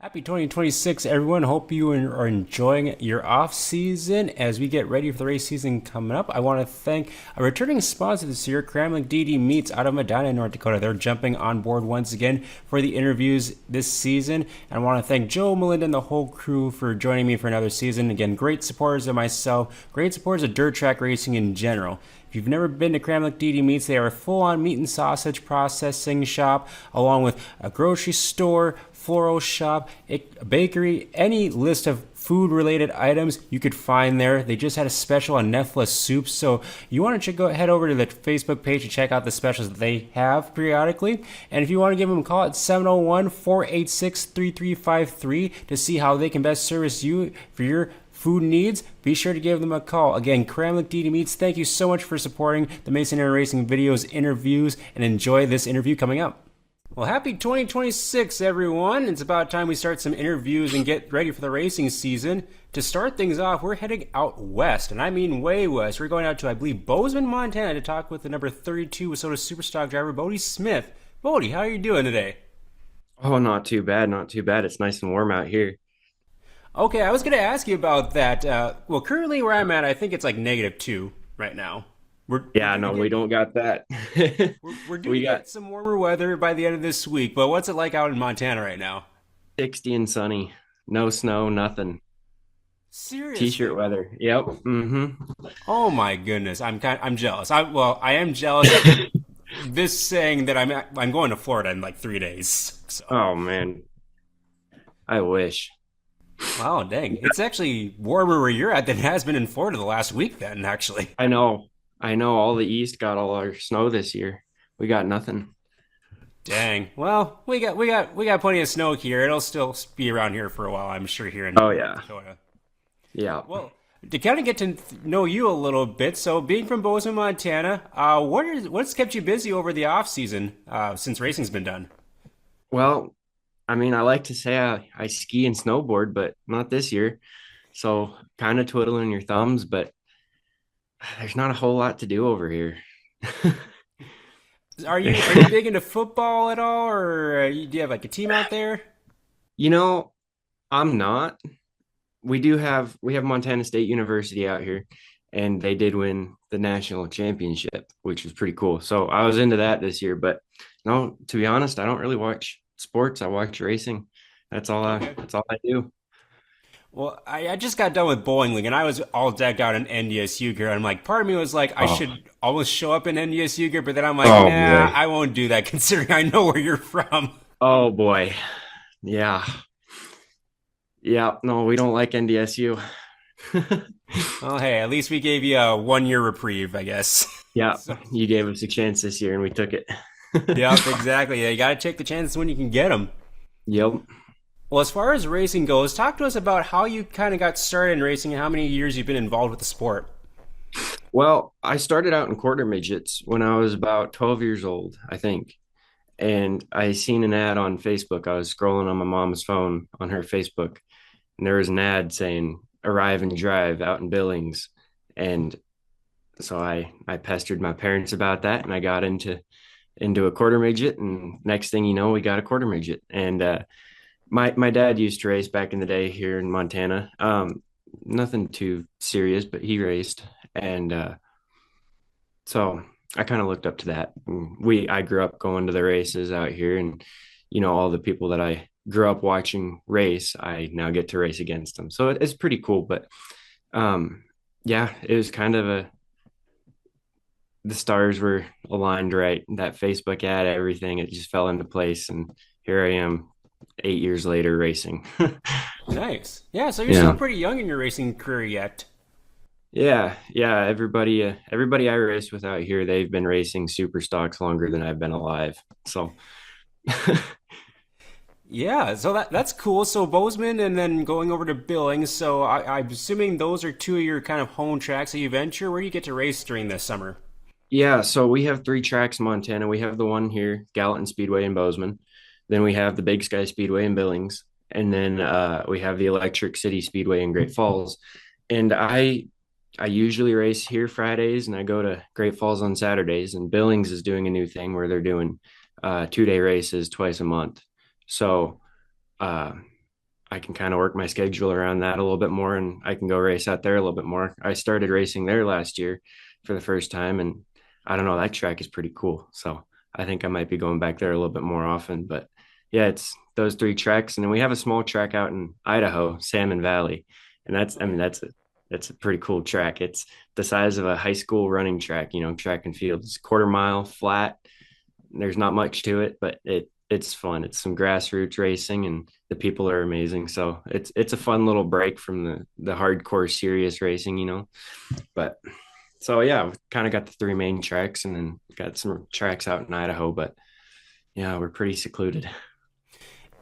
Happy 2026, everyone. Hope you are enjoying your off season as we get ready for the race season coming up. I want to thank a returning sponsor this year, Cramlin DD Meats out of Medina, North Dakota. They're jumping on board once again for the interviews this season. And I want to thank Joe, Melinda, and the whole crew for joining me for another season. Again, great supporters of myself, great supporters of dirt track racing in general. If you've never been to Cramlick DD Meats, they are a full-on meat and sausage processing shop, along with a grocery store, floral shop, a bakery, any list of food-related items you could find there. They just had a special on Nephilim soups, so you want to go head over to the Facebook page to check out the specials that they have periodically. And if you want to give them a call at 701-486-3353 to see how they can best service you for your food needs, be sure to give them a call. Again, Cramlick DD Meats, thank you so much for supporting the Mason Air Racing videos, interviews, and enjoy this interview coming up. Well, happy 2026, everyone. It's about time we start some interviews and get ready for the racing season. To start things off, we're heading out west, and I mean way west. We're going out to, I believe, Bozeman, Montana to talk with the number 32 WISSOTA Superstock driver, Bodie Smith. Bodie, how are you doing today? Oh, not too bad, not too bad. It's nice and warm out here. Okay, I was going to ask you about that. Well, currently where I'm at, I think it's like -2 right now. We're Yeah, due to no, we get don't got that. we're due to We got get some warmer weather by the end of this week. But what's it like out in Montana right now? 60 and sunny. No snow, nothing. T-shirt Seriously? weather. Yep. Mm-hmm. Oh my goodness, I'm jealous. I am jealous of this saying that I'm going to Florida in like 3 days. So, Oh man, I wish. wow, dang, it's actually warmer where you're at than it has been in Florida the last week. Then actually. I know. I know all the East got all our snow this year. We got nothing. Dang. Well, we got plenty of snow here. It'll still be around here for a while, I'm sure, here in Oh North yeah. Dakota. Yeah. Well, to kind of get to know you a little bit, so being from Bozeman, Montana, what's kept you busy over the off season since racing's been done? Well, I mean, I like to say I ski and snowboard, but not this year. So kind of twiddling your thumbs, but there's not a whole lot to do over here. Are you big into football at all, or do you have like a team out there? You know, I'm not. We have Montana State University out here, and they did win the national championship, which was pretty cool. So I was into that this year, but no, to be honest, I don't really watch sports. I watch racing. Okay. That's all I do. Well, I just got done with bowling league, and I was all decked out in NDSU gear. I'm like, part of me was like, I Oh, should almost show up in NDSU gear, but then I'm like, oh nah, boy. I won't do that, considering I know where you're from. Oh boy. Yeah. Yeah. No, we don't like NDSU. Well, hey, at least we gave you a 1 year reprieve, I guess. Yeah, So, you gave us a chance this year and we took it. yep, exactly. Yeah, you got to take the chances when you can get them. Yep. Well, as far as racing goes, talk to us about how you kind of got started in racing and how many years you've been involved with the sport. Well, I started out in quarter midgets when I was about 12 years old, I think. And I seen an ad on Facebook. I was scrolling on my mom's phone on her Facebook, and there was an ad saying arrive and drive out in Billings. And so I pestered my parents about that and I got into a quarter midget, and next thing you know, we got a quarter midget. And my dad used to race back in the day here in Montana. Nothing too serious, but he raced. And so I kind of looked up to that. I grew up going to the races out here, and all the people that I grew up watching race, I now get to race against them. So it's pretty cool. But um, yeah, it was kind of the stars were aligned right. That Facebook ad, everything, it just fell into place, and here I am, 8 years later, racing. Nice. Yeah, so you're still Yeah. pretty young in your racing career yet. Yeah. Everybody I race with out here, they've been racing super stocks longer than I've been alive. So, Yeah, so that's cool. So Bozeman and then going over to Billings. So I'm assuming those are two of your kind of home tracks that you venture. Where do you get to race during this summer? yeah. So we have three tracks in Montana. We have the one here, Gallatin Speedway in Bozeman. Then we have the Big Sky Speedway in Billings, and then we have the Electric City Speedway in Great Falls. And I usually race here Fridays, and I go to Great Falls on Saturdays. And Billings is doing a new thing where they're doing 2 day races twice a month. So uh, I can kind of work my schedule around that a little bit more, and I can go race out there a little bit more. I started racing there last year for the first time, and I don't know, that track is pretty cool. So I think I might be going back there a little bit more often. But yeah, it's those three tracks, and then we have a small track out in Idaho, Salmon Valley, and that's Oh I mean yeah. that's a pretty cool track. It's the size of a high school running track, track and field. It's quarter mile flat. There's not much to it, but it's fun. It's some grassroots racing, and the people are amazing. So it's a fun little break from the hardcore serious racing. But so yeah, we kind of got the three main tracks, and then got some tracks out in Idaho. But yeah, we're pretty secluded.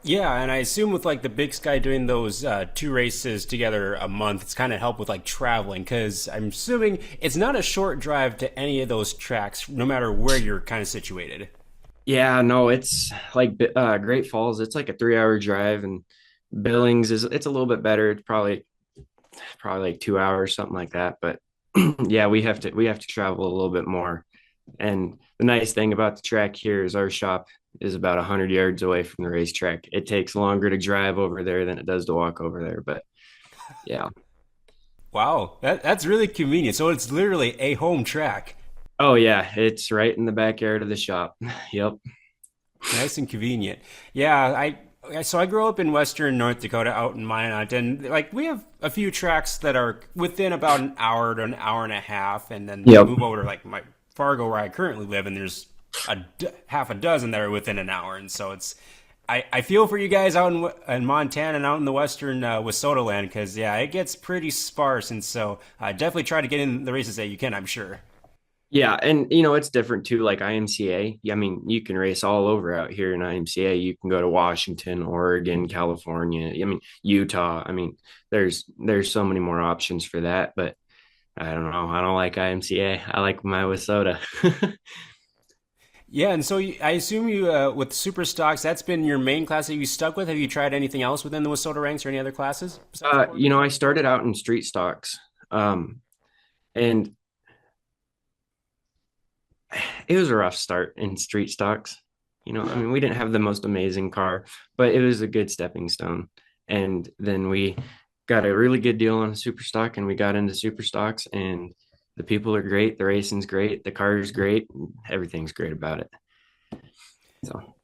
Yeah, and I assume with like the Big Sky doing those two races together a month, it's kind of help with like traveling because I'm assuming it's not a short drive to any of those tracks, no matter where you're kind of situated. Yeah, no, it's like Great Falls. It's like a 3 hour drive, and Billings it's a little bit better. It's probably like 2 hours, something like that. But yeah, we have to travel a little bit more. And the nice thing about the track here is our shop is about 100 yards away from the racetrack. It takes longer to drive over there than it does to walk over there. But yeah. Wow, that's really convenient. So it's literally a home track. Oh yeah, it's right in the backyard of the shop. Yep. Nice and convenient. Yeah, so I grew up in western North Dakota out in Minot, and like we have a few tracks that are within about an hour to an hour and a half, and then you Yep. move over to like my Fargo where I currently live, and there's half a dozen that are within an hour, and so I feel for you guys out in Montana and out in the western WISSOTA land because yeah, it gets pretty sparse, and so definitely try to get in the races that you can. I'm sure. Yeah, and it's different too, like IMCA. I mean, you can race all over out here in IMCA. You can go to Washington, Oregon, California. I mean, Utah. I mean, there's so many more options for that, but I don't know. I don't like IMCA. I like my WISSOTA. Yeah, and so I assume you with super stocks, that's been your main class that you stuck with. Have you tried anything else within the WISSOTA ranks or any other classes besides quarter? I started out in street stocks. And it was a rough start in street stocks. I mean, we didn't have the most amazing car, but it was a good stepping stone. And then we got a really good deal on a super stock, and we got into super stocks, and the people are great, the racing's great, the car is great, everything's great about it. So,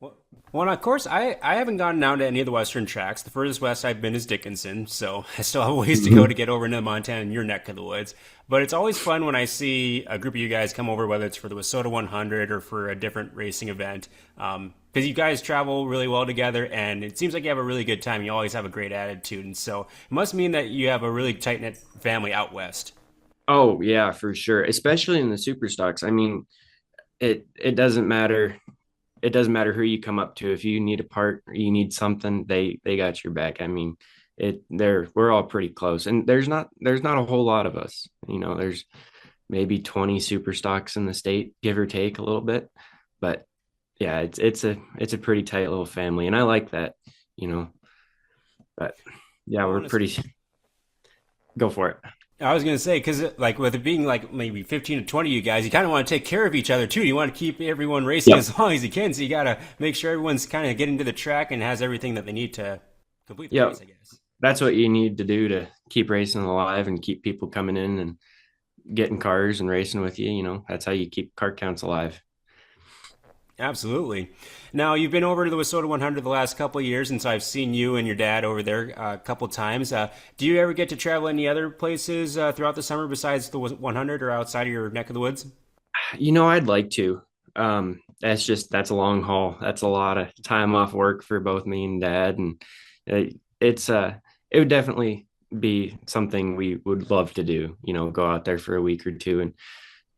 Well, of course, I haven't gone down to any of the western tracks. The furthest west I've been is Dickinson, so I still have a ways to go to mhm. get over into Montana and your neck of the woods. But it's always fun when I see a group of you guys come over, whether it's for the WISSOTA 100 or for a different racing event, because you guys travel really well together, and it seems like you have a really good time. You always have a great attitude, and so it must mean that you have a really tight knit family out west. Oh yeah, for sure, especially in the super stocks. I mean, it doesn't matter. It doesn't matter who you come up to. If you need a part or you need something, they got your back. I mean, we're all pretty close, and there's not a whole lot of us. There's maybe 20 super stocks in the state, give or take a little bit. But yeah, it's a pretty tight little family, and I like that. You know, but yeah, I we're want to. pretty. Go for it. I was gonna say because like with it being like maybe 15 to 20 of you guys, you kind of want to take care of each other too. You want to keep everyone racing Yep. as long as you can, so you gotta make sure everyone's kind of getting to the track and has everything that they need to complete the Yep. race. I guess. That's what you need to do to keep racing alive and keep people coming in and getting cars and racing with you. That's how you keep car counts alive. Absolutely. Now you've been over to the WISSOTA 100 the last couple of years, and so I've seen you and your dad over there a couple times. Do you ever get to travel any other places throughout the summer besides the 100 or outside of your neck of the woods? I'd like to. That's a long haul. That's a lot of time off work for both me and dad, and it would definitely be something we would love to do. Go out there for a week or two and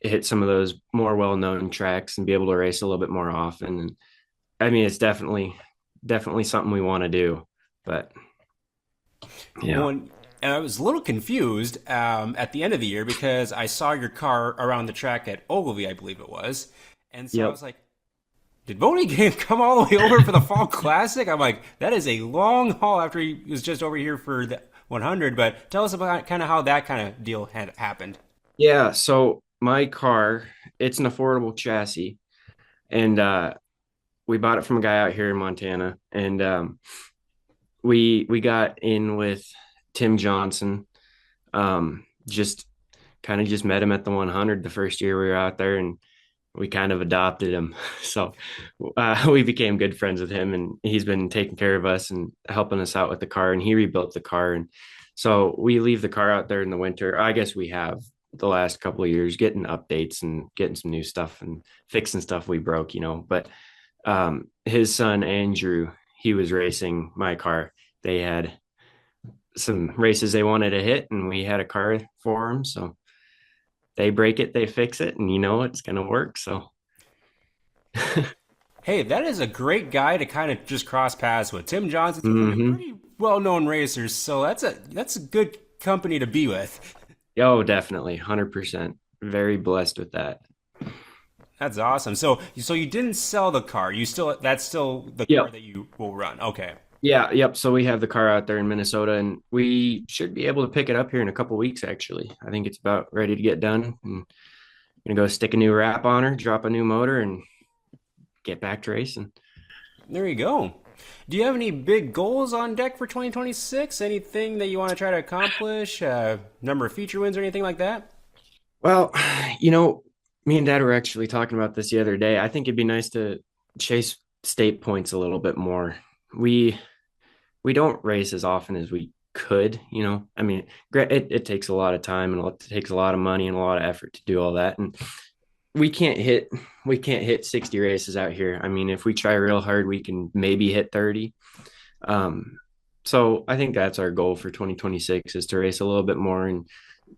hit some of those more well-known tracks and be able to race a little bit more often. And I mean, it's definitely something we want to do. But yeah, Well, and I was a little confused at the end of the year because I saw your car around the track at Ogilvy, I believe it was. And so I yep. was like, did Bodie come all the way over for the Fall Classic? I'm like, that is a long haul after he was just over here for the 100. But tell us about kind of how that kind of deal had happened. Yeah. So my car, it's an affordable chassis, and we bought it from a guy out here in Montana, and we got in with Tim Johnson. Just kind of just met him at the 100 the first year we were out there, and we kind of adopted him. So we became good friends with him, and he's been taking care of us and helping us out with the car. And he rebuilt the car, and so we leave the car out there in the winter. I guess we have the last couple of years getting updates and getting some new stuff and fixing stuff we broke, But his son Andrew, he was racing my car. They had some races they wanted to hit, and we had a car for him. So they break it, they fix it, and it's gonna work. So Hey, that is a great guy to kind of just cross paths with. Tim Johnson seems like a hmm pretty well-known racer, so that's a good company to be with. Oh, definitely, 100%. Very blessed with that. That's awesome. So you didn't sell the car. You still that's still the car Yep. that you will run. Okay. Yeah, yep. So we have the car out there in Minnesota, and we should be able to pick it up here in a couple weeks, actually. I think it's about ready to get done. And gonna go stick a new wrap on her, drop a new motor, and get back to racing. There you go. Do you have any big goals on deck for 2026? Anything that you want to try to accomplish? Number of feature wins or anything like that? Well, you know, me and Dad were actually talking about this the other day. I think it'd be nice to chase state points a little bit more. We we don't race as often as we could, I mean, it takes a lot of time and it takes a lot of money and a lot of effort to do all that. And we can't hit we can't hit 60 races out here. I mean, if we try real hard, we can maybe hit 30. Um, so I think that's our goal for 2026 is to race a little bit more and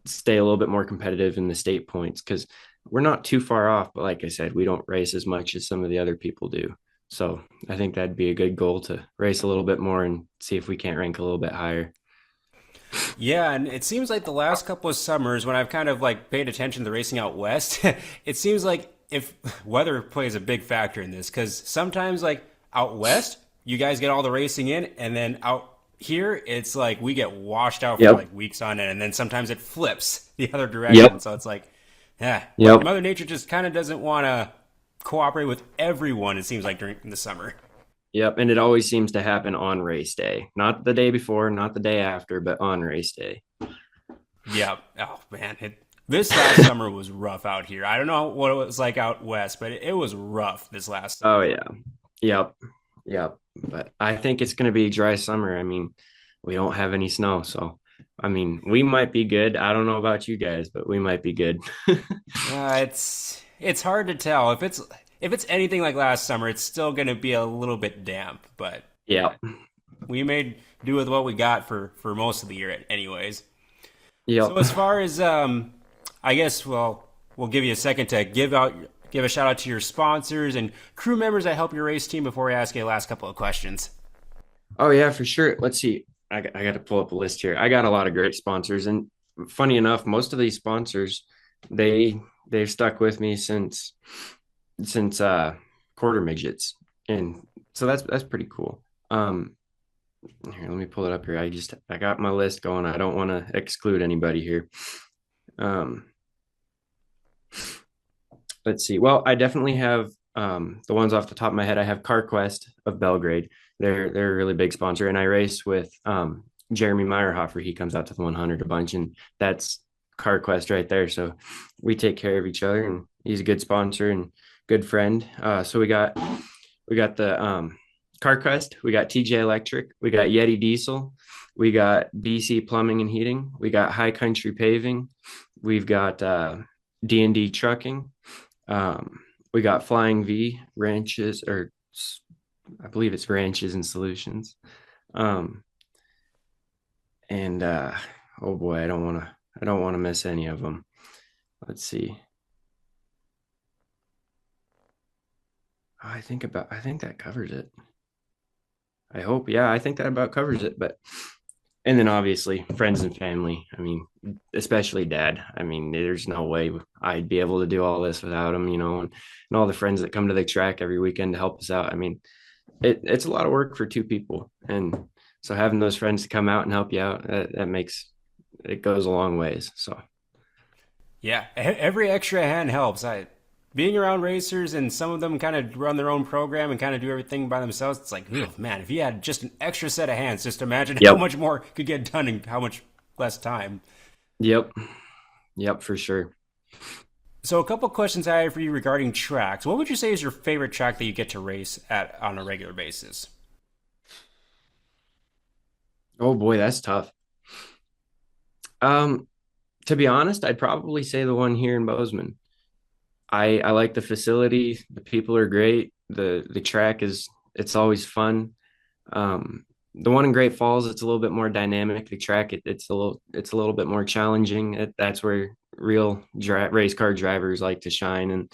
stay a little bit more competitive in the state points because we're not too far off. But like I said, we don't race as much as some of the other people do. So I think that'd be a good goal to race a little bit more and see if we can't rank a little bit higher. Yeah, and it seems like the last couple of summers when I've kind of like paid attention to the racing out west, it seems like if weather plays a big factor in this because sometimes like out west you guys get all the racing in and then out here it's like we get washed out for Yep. like weeks on end and then sometimes it flips the other direction. Yep. So it's like, yeah, Yep. Mother Nature just kind of doesn't want to cooperate with everyone, it seems like during the summer. Yep. And it always seems to happen on race day, not the day before, not the day after, but on race day. Yeah. Oh man, this last summer was rough out here. I don't know what it was like out west, but it was rough this last Oh, summer. yeah. Yep. Yep. But I think it's going to be a dry summer. I mean, we don't have any snow. So, I mean, we might be good. I don't know about you guys, but we might be good. It's hard to tell if it's anything like last summer. It's still going to be a little bit damp, but Yeah. we made do with what we got for most of the year, anyways. Yep. So as far as I guess we'll give you a second to give a shout out to your sponsors and crew members that help your race team before we ask you the last couple of questions. Oh, yeah, for sure. Let's see. I got to pull up a list here. I got a lot of great sponsors. And funny enough, most of these sponsors, they've stuck with me since quarter midgets. And so that's pretty cool. Here, let me pull it up here. I got my list going. I don't want to exclude anybody here. Um, let's see. Well, I definitely have the ones off the top of my head. I have CarQuest of Belgrade. They're a really big sponsor, and I race with Jeremy Meyerhofer. He comes out to the 100 a bunch, and that's CarQuest right there. So we take care of each other, and he's a good sponsor and good friend. So we got the CarQuest, we got TJ Electric, we got Yeti Diesel, we got BC Plumbing and Heating, we got High Country Paving, we've got D&D Trucking, we got Flying V Ranches, or I believe it's Ranches and Solutions, um, and oh boy, I don't want to miss any of them. Let's see. I think that covers it. I hope. Yeah, I think that about covers it. But and then obviously friends and family. I mean, especially dad. I mean, there's no way I'd be able to do all this without him, and all the friends that come to the track every weekend to help us out. I mean, it's a lot of work for two people. And so having those friends to come out and help you out, that makes it goes a long ways. So Yeah, every extra hand helps. being around racers and some of them kind of run their own program and kind of do everything by themselves, it's like, oh man, if you had just an extra set of hands, just imagine how Yep. much more could get done in how much less time. Yep. Yep, for sure. So, a couple questions I have for you regarding tracks. What would you say is your favorite track that you get to race at on a regular basis? Oh boy, that's tough. Um, to be honest, I'd probably say the one here in Bozeman. I like the facility. The people are great. The track is it's always fun. The one in Great Falls, it's a little bit more dynamic. The track, it's a little bit more challenging. That's where real race car drivers like to shine, and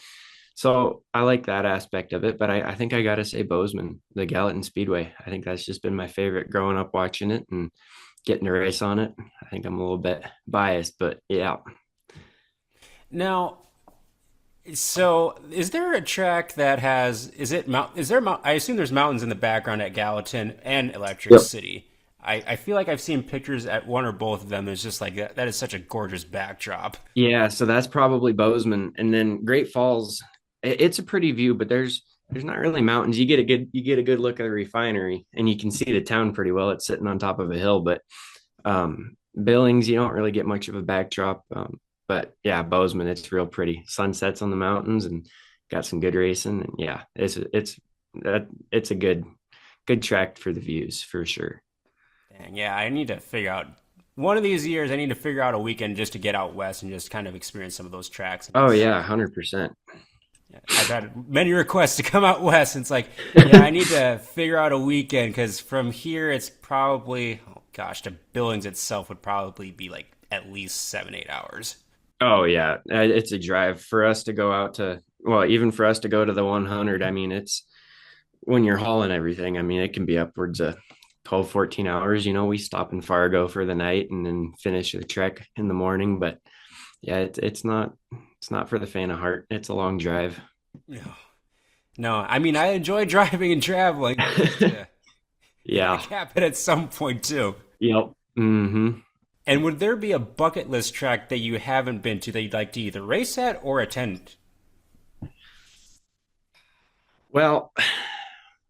so I like that aspect of it. But I think I got to say Bozeman, the Gallatin Speedway. I think that's just been my favorite growing up watching it and getting to race on it. I think I'm a little bit biased, but yeah. Now, so is there a track that has, is it, is there, I assume there's mountains in the background at Gallatin and Electric Yep. City. I feel like I've seen pictures at one or both of them. It's just like that is such a gorgeous backdrop. Yeah, so that's probably Bozeman, and then Great Falls. It's a pretty view, but there's not really mountains. You get a good look at the refinery, and you can see the town pretty well. It's sitting on top of a hill, but Billings, you don't really get much of a backdrop. But yeah, Bozeman, it's real pretty. Sunsets on the mountains, and got some good racing. And yeah, it's a good track for the views for sure. And yeah, I need to figure out one of these years. I need to figure out a weekend just to get out west and just kind of experience some of those tracks. Oh yeah, 100%. I've had many requests to come out west. And it's like, yeah, I need to figure out a weekend because from here it's probably, oh gosh, to Billings itself would probably be like at least 7, 8 hours. Oh yeah, it's a drive for us to go out to. Well, even for us to go to the 100. I mean, it's when you're hauling everything. I mean, it can be upwards of 12, 14 hours. We stop in Fargo for the night and then finish the trek in the morning. But yeah, it's not for the faint of heart. It's a long drive. No, no, I mean I enjoy driving and traveling, but you got to Yeah. cap it at some point too. Yep. Hmm. And would there be a bucket list track that you haven't been to that you'd like to either race at or attend? Well,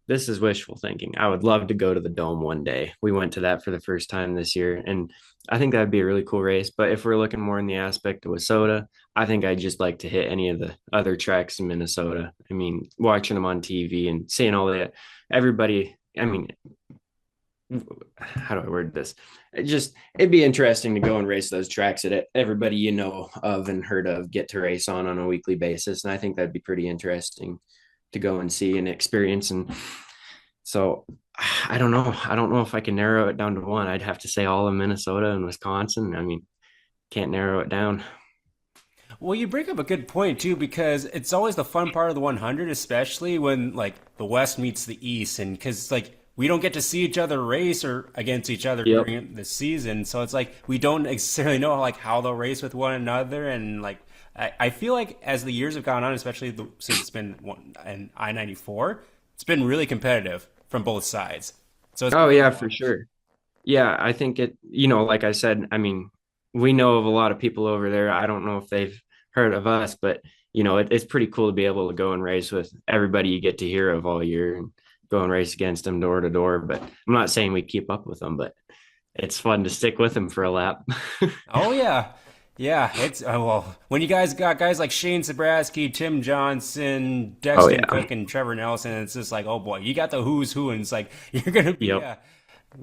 this is wishful thinking. I would love to go to the Dome one day. We went to that for the first time this year, and I think that'd be a really cool race. But if we're looking more in the aspect of WISSOTA, I think I'd just like to hit any of the other tracks in Minnesota. I mean, watching them on TV and seeing all that, everybody. I mean, how do I word this? It'd be interesting to go and race those tracks that everybody you know of and heard of get to race on a weekly basis, and I think that'd be pretty interesting to go and see and experience. And so I don't know. I don't know if I can narrow it down to one. I'd have to say all of Minnesota and Wisconsin. I mean, can't narrow it down. Well, you bring up a good point too, because it's always the fun part of the 100, especially when like the West meets the East, and because like we don't get to see each other race or against each other Yep. during the season, so it's like we don't necessarily know like how they'll race with one another, and like I feel like as the years have gone on, especially since it's been one and I-94, it's been really competitive from both sides. So it's Oh been fun yeah, to for watch. sure. Yeah, I think like I said, I mean, we know of a lot of people over there. I don't know if they've heard of us, but it's pretty cool to be able to go and race with everybody you get to hear of all year and go and race against them door to door. But I'm not saying we keep up with them, but it's fun to stick with them for a lap. Oh yeah, yeah. It's well when you guys got guys like Shane Zabrowski, Tim Johnson, Oh Dexton yeah. Cook, and Trevor Nelson. It's just like, oh boy, you got the who's who, and it's like you're gonna Yep.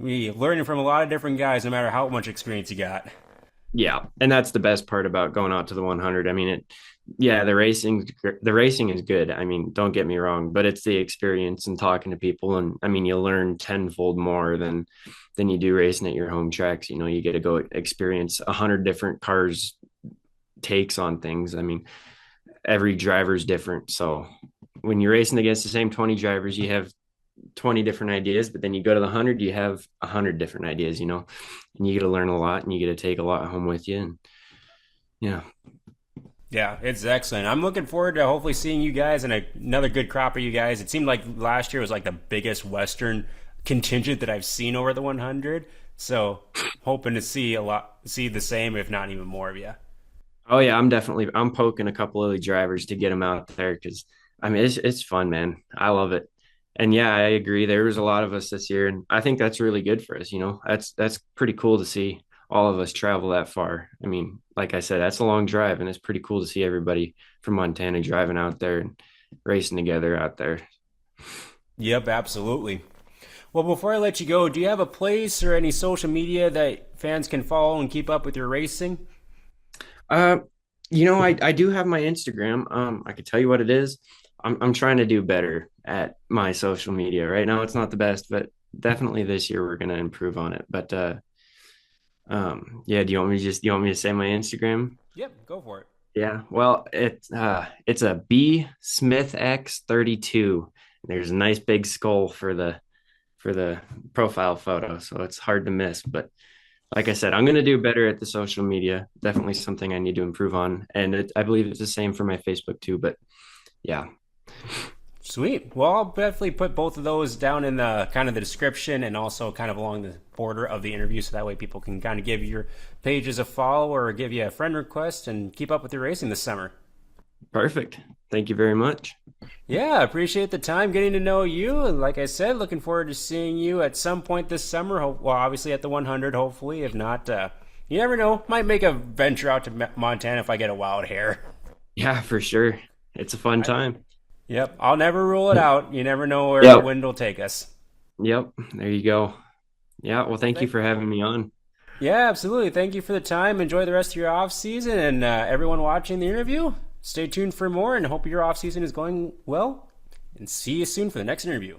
be learning from a lot of different guys, no matter how much experience you got. Yeah, and that's the best part about going out to the 100. I mean, yeah, the racing is good. I mean, don't get me wrong, but it's the experience and talking to people, and I mean, you learn tenfold more than you do racing at your home tracks. You get to go experience 100 different cars takes on things. I mean, every driver's different, so when you're racing against the same 20 drivers, you have 20 different ideas, but then you go to the 100, you have 100 different ideas, and you get to learn a lot and you get to take a lot home with you. And yeah. Yeah, it's excellent. I'm looking forward to hopefully seeing you guys and another good crop of you guys. It seemed like last year was like the biggest Western contingent that I've seen over the 100. So hoping to see see the same, if not even more of you. Oh yeah, I'm poking a couple of the drivers to get them out there because I mean it's fun, man. I love it. And yeah, I agree. There was a lot of us this year, and I think that's really good for us. That's pretty cool to see all of us travel that far. I mean, like I said, that's a long drive, and it's pretty cool to see everybody from Montana driving out there and racing together out there. Yep, absolutely. Well, before I let you go, do you have a place or any social media that fans can follow and keep up with your racing? Uh, I do have my Instagram. I could tell you what it is. I'm trying to do better at my social media. Right now it's not the best, but definitely this year we're gonna improve on it. But yeah, do you want me to say my Instagram? Yep, go for it. Yeah. Well, it's a B Smith X 32. There's a nice big skull for the profile photo, so it's hard to miss, but like I said, I'm going to do better at the social media. Definitely something I need to improve on. And I believe it's the same for my Facebook too. But yeah, Sweet. Well, I'll definitely put both of those down in the kind of the description and also kind of along the border of the interview so that way people can kind of give your pages a follow or give you a friend request and keep up with your racing this summer. perfect. Thank you very much. Yeah, appreciate the time getting to know you. And like I said, looking forward to seeing you at some point this summer. Well, obviously at the 100, hopefully. If not, you never know. Might make a venture out to Montana if I get a wild hair. Yeah, for sure. It's a fun time. Yep, I'll never rule it out. You never know where the Yep. wind will take us. Yep. There you go. Yeah. Well, Well, thank you for having me on. yeah, absolutely. Thank you for the time. Enjoy the rest of your off season, and everyone watching the interview, stay tuned for more. And hope your off season is going well. And see you soon for the next interview.